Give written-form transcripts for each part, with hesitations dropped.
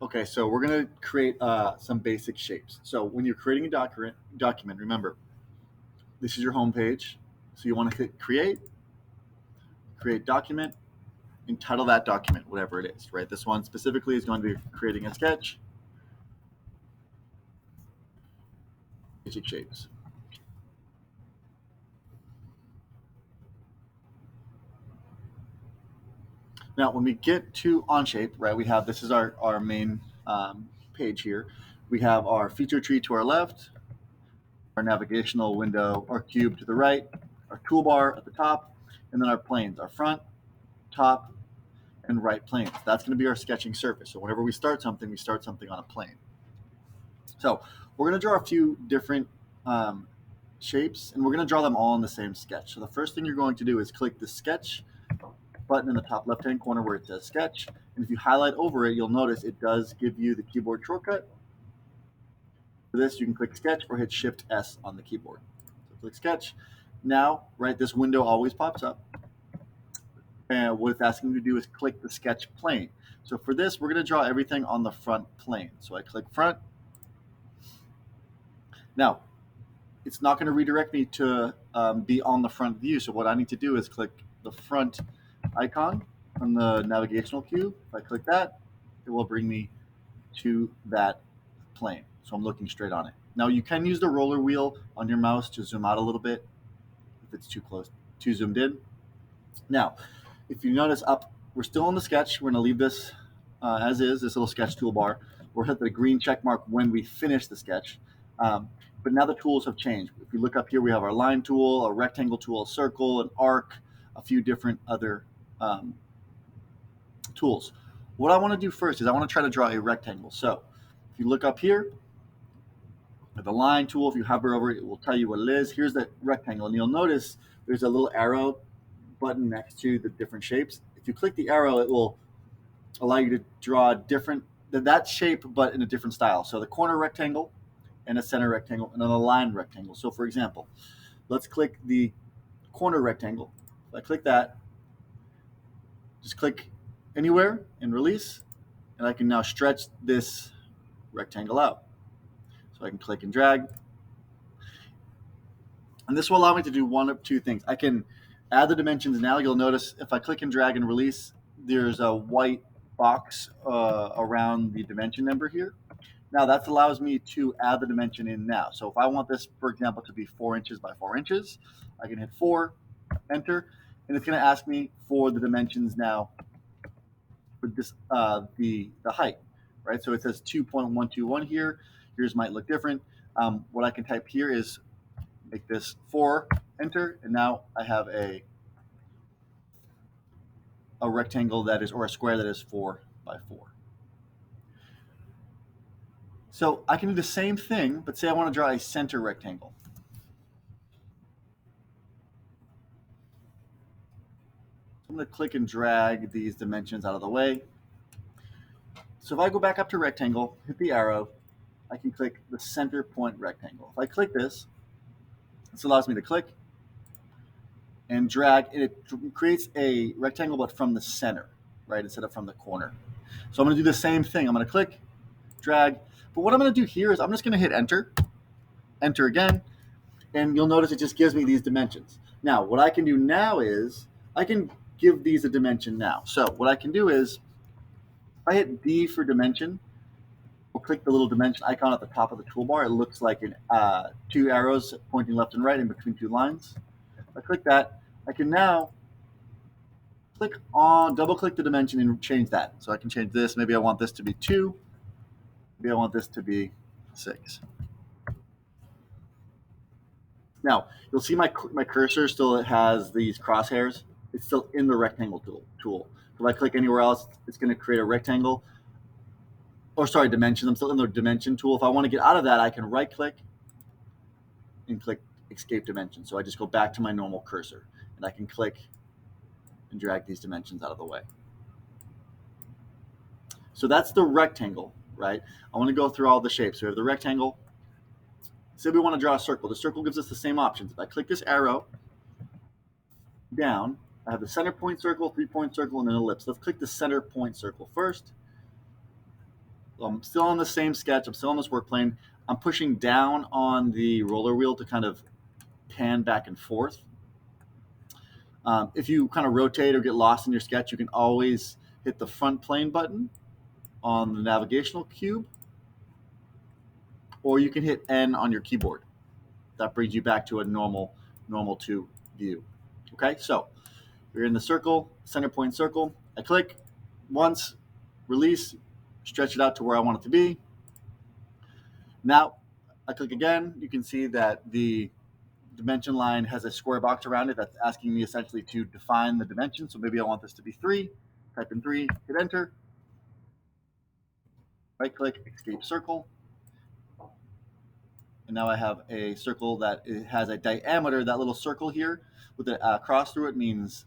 Okay, so we're going to create some basic shapes. So when you're creating a document, remember, this is your home page. So you want to click create document, and title that document, whatever it is, right? This one specifically is going to be creating a sketch, basic shapes. Now, when we get to Onshape, right, we have, this is our main page here. We have our feature tree to our left, our navigational window or cube to the right, our toolbar at the top, and then our planes, our front, top, and right planes. That's going to be our sketching surface. So whenever we start something on a plane. So we're going to draw a few different shapes, and we're going to draw them all in the same sketch. So the first thing you're going to do is click the sketch button in the top left-hand corner where it says sketch. And if you highlight over it, you'll notice it does give you the keyboard shortcut. For this, you can click sketch or hit Shift S on the keyboard. So click sketch. Now, right, this window always pops up. And what it's asking you to do is click the sketch plane. So for this, we're going to draw everything on the front plane. So I click front. Now, it's not going to redirect me to be on the front view. So what I need to do is click the front icon on the navigational cube. If I click that, it will bring me to that plane. So I'm looking straight on it. Now you can use the roller wheel on your mouse to zoom out a little bit if it's too close, too zoomed in. Now, if you notice up, we're still on the sketch. We're going to leave this as is, this little sketch toolbar. We'll hit the green check mark when we finish the sketch. But now the tools have changed. If you look up here, we have our line tool, a rectangle tool, a circle, an arc, a few different other tools. What I want to do first is I want to try to draw a rectangle. So if you look up here, the line tool, if you hover over it, it will tell you what it is. Here's the rectangle, and you'll notice there's a little arrow button next to the different shapes. If you click the arrow, it will allow you to draw that shape, but in a different style. So the corner rectangle, and a center rectangle, and then a line rectangle. So for example, let's click the corner rectangle. If I click that, just click anywhere and release, and I can now stretch this rectangle out. So I can click and drag. And this will allow me to do one of two things. I can add the dimensions now. You'll notice if I click and drag and release, there's a white box around the dimension number here. Now that allows me to add the dimension in now. So if I want this, for example, to be 4 inches by 4 inches, I can hit 4, enter, and it's going to ask me for the dimensions now for this the height, right? So it says 2.121 here. Yours might look different. What I can type here is make this 4, enter, and now I have a rectangle that is, or a square that is 4 by 4. So I can do the same thing, but say I want to draw a center rectangle. I'm going to click and drag these dimensions out of the way. So if I go back up to rectangle, hit the arrow, I can click the center point rectangle. If I click this allows me to click and drag, and it creates a rectangle, but from the center, right, instead of from the corner. So I'm going to do the same thing. I'm going to click, drag, but what I'm going to do here is I'm just going to hit enter, enter again, and you'll notice it just gives me these dimensions. Now, what I can do now is I can give these a dimension now. So what I can do is if I hit D for dimension, we'll click the little dimension icon at the top of the toolbar. It looks like two arrows pointing left and right in between two lines. If I click that, I can now double click the dimension and change that. So I can change this. Maybe I want this to be 2. Maybe I want this to be 6. Now, you'll see my cursor still has these crosshairs. It's still in the rectangle tool. If I click anywhere else, it's going to create a rectangle. Or sorry, dimensions. I'm still in the dimension tool. If I want to get out of that, I can right click and click escape dimension. So I just go back to my normal cursor, and I can click and drag these dimensions out of the way. So that's the rectangle, right? I want to go through all the shapes. So we have the rectangle. Say we want to draw a circle. The circle gives us the same options. If I click this arrow down, I have the center point circle, 3-point circle, and an ellipse. Let's click the center point circle first. I'm still on the same sketch. I'm still on this work plane. I'm pushing down on the roller wheel to kind of pan back and forth. If you kind of rotate or get lost in your sketch, you can always hit the front plane button on the navigational cube, or you can hit N on your keyboard. That brings you back to a normal 2 view. Okay, so we're in the circle, center point circle. I click once, release, stretch it out to where I want it to be. Now I click again. You can see that the dimension line has a square box around it that's asking me essentially to define the dimension. So maybe I want this to be 3. Type in 3, hit enter. Right click, escape circle. And now I have a circle that has a diameter. That little circle here with a cross through it means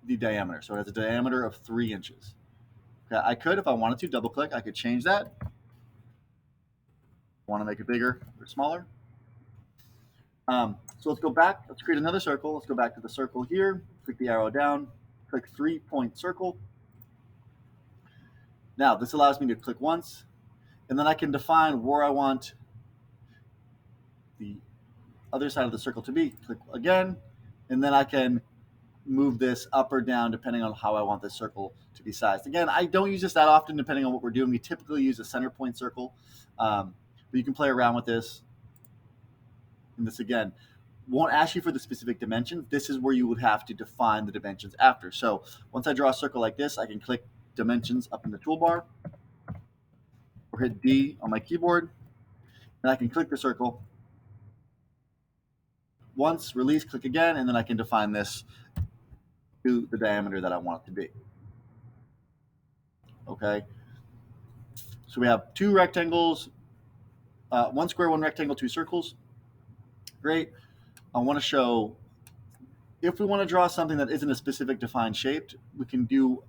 the diameter. So it has a diameter of 3 inches. Okay, I could, if I wanted to, double click. I could change that. Want to make it bigger or smaller. So let's go back. Let's create another circle. Let's go back to the circle here. Click the arrow down. Click 3-point circle. Now this allows me to click once, and then I can define where I want the other side of the circle to be. Click again, and then I can move this up or down depending on how I want this circle to be sized. Again, I don't use this that often depending on what we're doing. We typically use a center point circle, but you can play around with this. And this again won't ask you for the specific dimensions. This is where you would have to define the dimensions after. So once I draw a circle like this, I can click dimensions up in the toolbar or hit D on my keyboard, and I can click the circle once, release, click again, and then I can define this to the diameter that I want it to be. Okay, so we have 2 rectangles, 1 square, 1 rectangle, 2 circles. Great. I want to show, if we want to draw something that isn't a specific defined shape, we can do,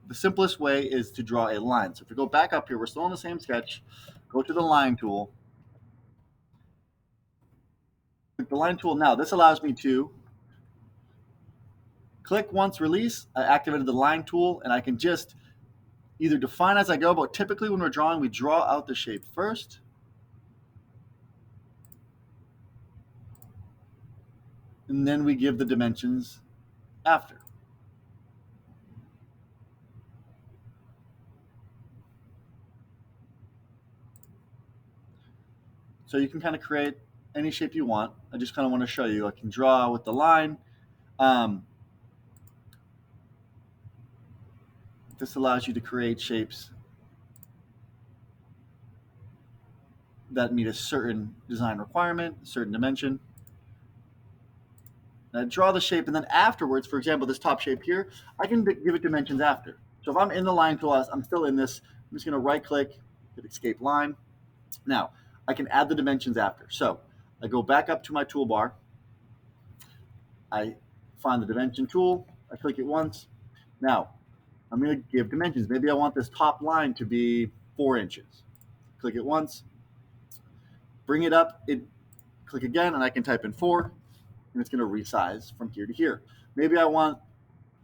the simplest way is to draw a line. So if we go back up here, we're still on the same sketch, go to the line tool, click the line tool. Now this allows me to click once, release, I activated the line tool, and I can just either define as I go, but typically when we're drawing, we draw out the shape first. And then we give the dimensions after. So you can kind of create any shape you want. I just kind of want to show you. I can draw with the line. This allows you to create shapes that meet a certain design requirement, a certain dimension. And I draw the shape, and then afterwards, for example, this top shape here, I can give it dimensions after. So if I'm in the line tool, I'm still in this, I'm just going to right click, hit escape line. Now, I can add the dimensions after. So I go back up to my toolbar. I find the dimension tool. I click it once. Now, I'm going to give dimensions. Maybe I want this top line to be 4 inches. Click it once. Bring it up. Click again, and I can type in 4. And it's going to resize from here to here. Maybe I want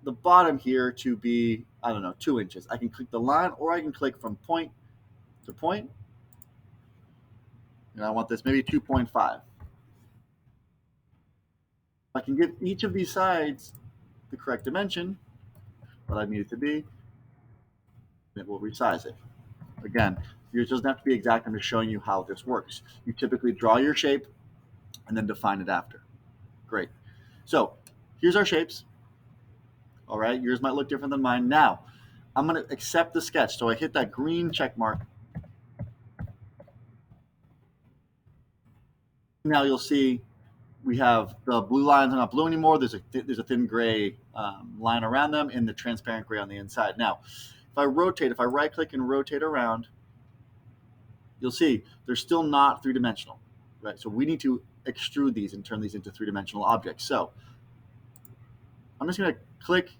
the bottom here to be, I don't know, 2 inches. I can click the line, or I can click from point to point. And I want this maybe 2.5. I can give each of these sides the correct dimension, what I need it to be, and it will resize it. Again, yours doesn't have to be exact. I'm just showing you how this works. You typically draw your shape and then define it after. Great. So here's our shapes. All right, yours might look different than mine. Now, I'm going to accept the sketch. So I hit that green check mark. Now you'll see we have the blue lines are not blue anymore. There's a thin gray line around them and the transparent gray on the inside. Now, if I right click and rotate around, you'll see they're still not 3-dimensional, right? So we need to extrude these and turn these into 3-dimensional objects. So I'm just going to click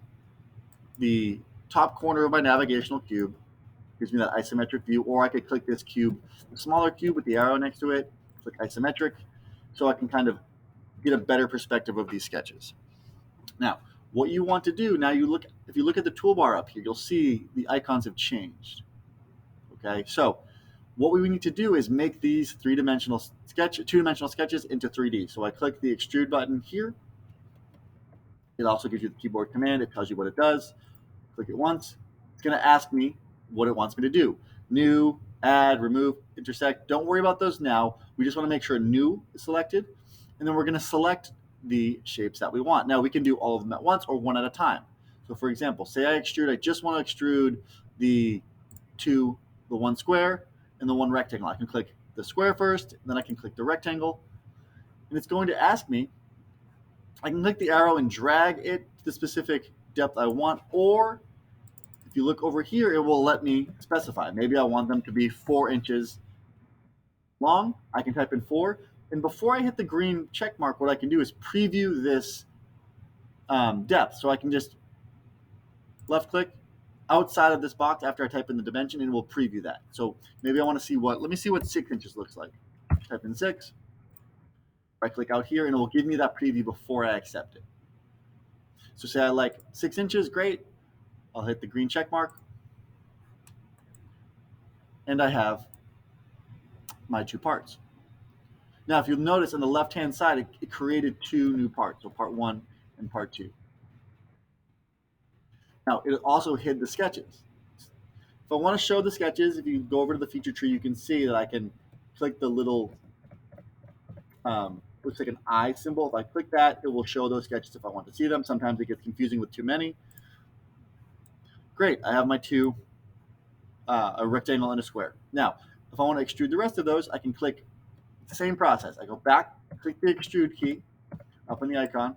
the top corner of my navigational cube, gives me that isometric view, or I could click this cube, the smaller cube with the arrow next to it, click isometric, so I can kind of get a better perspective of these sketches. Now, what you want to do, if you look at the toolbar up here, you'll see the icons have changed. Okay, so what we need to do is make these two-dimensional sketches into 3D. So I click the extrude button here. It also gives you the keyboard command. It tells you what it does. Click it once. It's going to ask me what it wants me to do. New, add, remove, intersect. Don't worry about those now. We just want to make sure new is selected. And then we're going to select the shapes that we want. Now we can do all of them at once or one at a time. So for example, say I just want to extrude the one square and the one rectangle. I can click the square first, then I can click the rectangle. And it's going to ask me, I can click the arrow and drag it to the specific depth I want, or if you look over here, it will let me specify. Maybe I want them to be 4 inches long. I can type in 4. And before I hit the green check mark, what I can do is preview this depth. So I can just left click outside of this box after I type in the dimension, and it will preview that. So maybe I want to see let me see what 6 inches looks like. Type in 6. Right click out here, and it will give me that preview before I accept it. So say I like 6 inches, great. I'll hit the green check mark. And I have my 2 parts. Now, if you'll notice on the left-hand side, it created 2 new parts, so part 1 and part 2. Now, it also hid the sketches. If I want to show the sketches, if you go over to the feature tree, you can see that I can click the little, looks like an eye symbol. If I click that, it will show those sketches if I want to see them. Sometimes it gets confusing with too many. Great, I have my 2, a rectangle and a square. Now, if I want to extrude the rest of those, I can click the same process. I go back, click the extrude key up on the icon.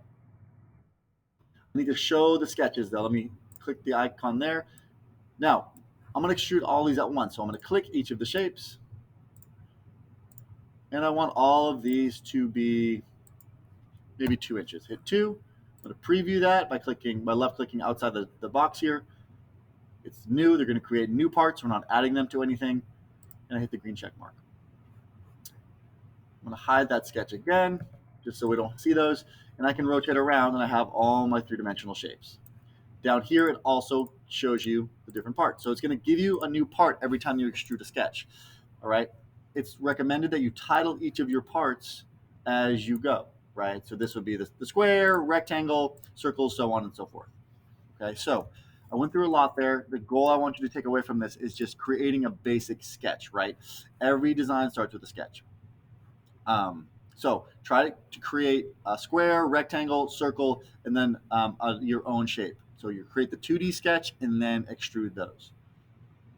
I need to show the sketches though. Let me click the icon there. Now, I'm going to extrude all these at once. So I'm going to click each of the shapes. And I want all of these to be maybe 2 inches. Hit 2. I'm going to preview that by left clicking outside the box here. It's new. They're going to create new parts. We're not adding them to anything. And I hit the green check mark. I'm going to hide that sketch again, just so we don't see those. And I can rotate around, and I have all my 3-dimensional shapes. Down here, it also shows you the different parts. So it's going to give you a new part every time you extrude a sketch. All right. It's recommended that you title each of your parts as you go. Right. So this would be the square, rectangle, circle, so on and so forth. Okay. So I went through a lot there. The goal I want you to take away from this is just creating a basic sketch. Right. Every design starts with a sketch. So try to create a square, rectangle, circle, and then your own shape. So you create the 2D sketch and then extrude those.